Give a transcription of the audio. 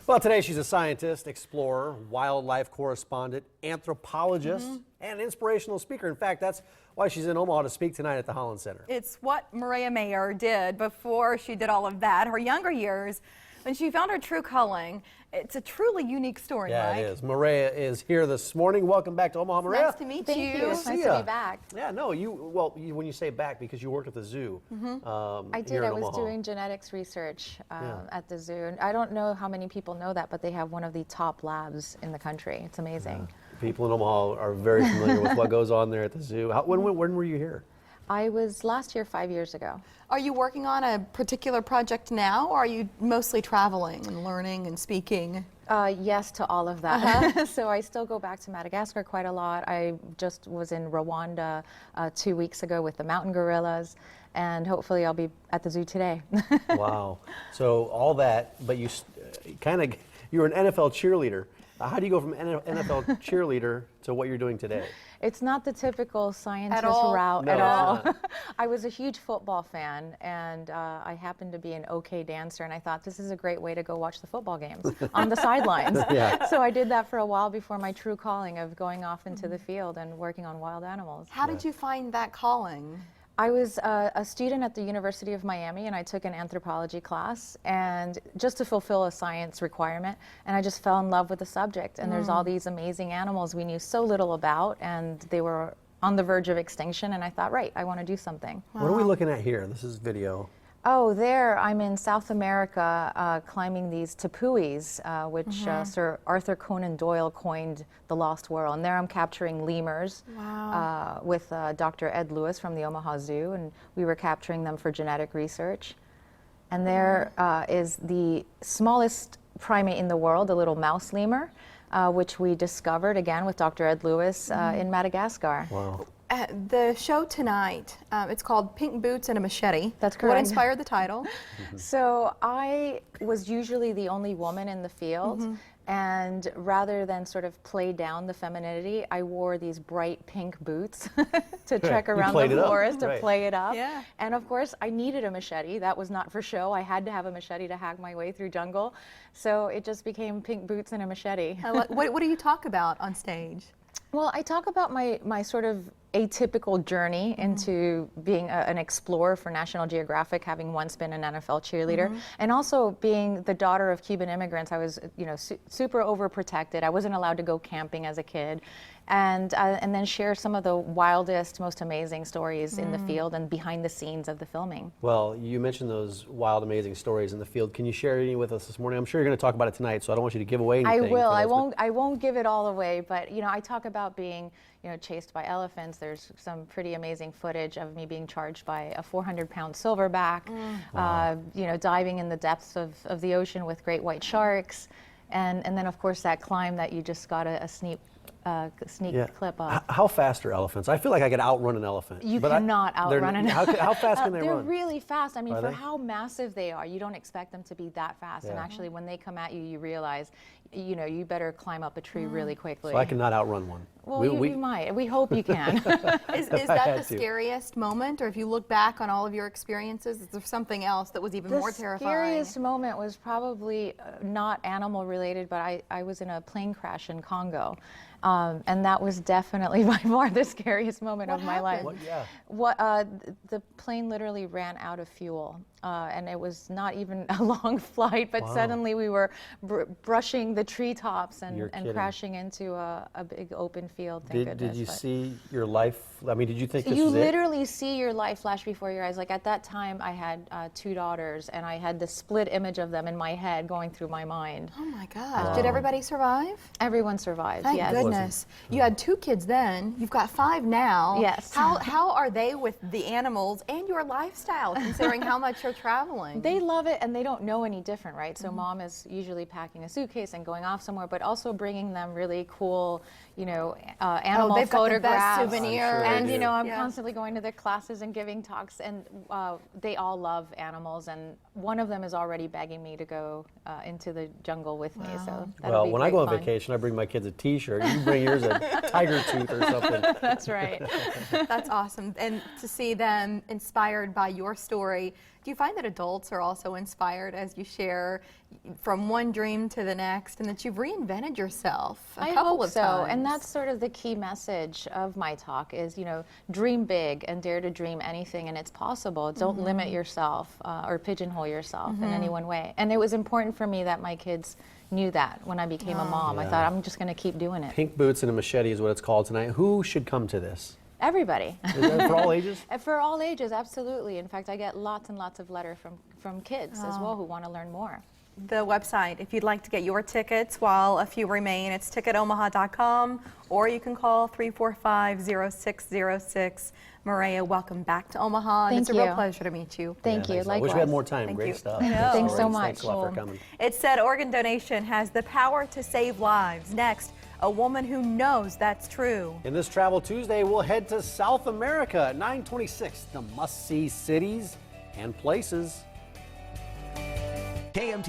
Well, today she's a scientist, explorer, wildlife correspondent, anthropologist, and inspirational speaker. In fact, that's why she's in Omaha to speak tonight at the Holland Center. It's what Mireya Mayor did before she did all of that. Her younger years, when she found her true calling. It's a truly unique story, Yeah, Mike. it is. Mireya is here this morning. Welcome back to Omaha, Mireya. Nice to meet Thank you. It's nice to be back. Yeah, no, when you say back, because you worked at the zoo. I did. Here in I was Omaha. doing genetics research at the zoo. And I don't know how many people know that, but they have one of the top labs in the country. It's amazing. Yeah. People in Omaha are very familiar with what goes on there at the zoo. When were you here? I was last year, 5 years ago. Are you working on a particular project now, or are you mostly traveling and learning and speaking? Yes to all of that. So I still go back to Madagascar quite a lot. I just was in Rwanda 2 weeks ago with the mountain gorillas, and hopefully I'll be at the zoo today. Wow. So all that, but you were an NFL cheerleader. How do you go from NFL cheerleader to what you're doing today? It's not the typical scientist route No, at all. it's not. I was a huge football fan, and I happened to be an okay dancer, and I thought this is a great way to go watch the football games on the sidelines. Yeah. So I did that for a while before my true calling of going off into the field and working on wild animals. How did you find that calling? I was a student at the University of Miami, and I took an anthropology class, and just to fulfill a science requirement, and I just fell in love with the subject. And there's all these amazing animals we knew so little about, and they were on the verge of extinction, and I thought, right, I want to do something. What are we looking at here? This is video. Oh, there, I'm in South America climbing these tapuis, which Sir Arthur Conan Doyle coined the lost world. And there I'm capturing lemurs with Dr. Ed Lewis from the Omaha Zoo, and we were capturing them for genetic research. And there is the smallest primate in the world, a little mouse lemur, which we discovered, again, with Dr. Ed Lewis in Madagascar. Wow. The show tonight, it's called Pink Boots and a Machete. That's correct. What inspired the title? So I was usually the only woman in the field, and rather than sort of play down the femininity, I wore these bright pink boots to trek around the forest to play it up. Yeah. And of course, I needed a machete. That was not for show. I had to have a machete to hack my way through jungle. So it just became Pink Boots and a Machete. What do you talk about on stage? Well, I talk about my sort of atypical journey into being an explorer for National Geographic, having once been an NFL cheerleader, and also being the daughter of Cuban immigrants. I was, super overprotected. I wasn't allowed to go camping as a kid, and then share some of the wildest, most amazing stories in the field and behind the scenes of the filming. Well, you mentioned those wild, amazing stories in the field. Can you share any with us this morning? I'm sure you're going to talk about it tonight, so I don't want you to give away anything. I will. I won't give it all away, but I talk about being chased by elephants. There's some pretty amazing footage of me being charged by a 400-pound silverback, diving in the depths of the ocean with great white sharks, and then of course that climb that you just got a sneak clip of. How fast are elephants? I feel like I could outrun an elephant. You cannot outrun an elephant. How fast can they they're run? They're really fast. I mean, Are for they? how massive they are, you don't expect them to be that fast. Yeah. And actually, when they come at you, you realize, you better climb up a tree really quickly. So I cannot outrun one. Well, you might. We hope you can. Is that the scariest moment, or if you look back on all of your experiences, is there something else that was even more terrifying? The scariest moment was probably not animal related, but I was in a plane crash in Congo. And that was definitely by far the scariest moment of my life. The plane literally ran out of fuel, and it was not even a long flight, but suddenly we were brushing the treetops and crashing into a big open field. Thank goodness. Did you see your life? I mean, did you think So this you was it? literally see your life flash before your eyes. Like at that time, I had 2 daughters, and I had the split image of them in my head going through my mind. Oh my gosh! Did everybody survive? Everyone survived. Thank yes. goodness. You had 2 kids then. You've got 5 now. Yes. How are they with the animals and your lifestyle, considering how much you're traveling? They love it, and they don't know any different, right? So mom is usually packing a suitcase and going off somewhere, but also bringing them really cool, animal they've photographs. Got the best souvenirs. And I'm constantly going to their classes and giving talks, and they all love animals. And one of them is already begging me to go into the jungle with me. So that'll be when I go on fun. vacation, I bring my kids a T-shirt. You bring yours a tiger tooth or something. That's right. That's awesome. And to see them inspired by your story Do you find that adults are also inspired as you share from one dream to the next, and that you've reinvented yourself a couple of times? And that's sort of the key message of my talk is, dream big and dare to dream anything, and it's possible. Don't limit yourself or pigeonhole yourself in any one way. And it was important for me that my kids knew that when I became a mom. Yeah. I thought, I'm just going to keep doing it. Pink Boots and a Machete is what it's called tonight. Who should come to this? Everybody. Is that for all ages? For all ages, absolutely. In fact, I get lots and lots of letters from kids as well who want to learn more. The website, if you'd like to get your tickets while a few remain, it's ticketomaha.com, or you can call 345-0606. Mireya, welcome back to Omaha. And it's a real pleasure to meet you. Thank you. I Likewise. wish we had more time. Thank Great you. stuff. I know. Thanks so much. Thanks a lot for coming. It said organ donation has the power to save lives. Next, a woman who knows that's true. In this Travel Tuesday, we'll head to South America at 9:26. The must-see cities and places. KMTV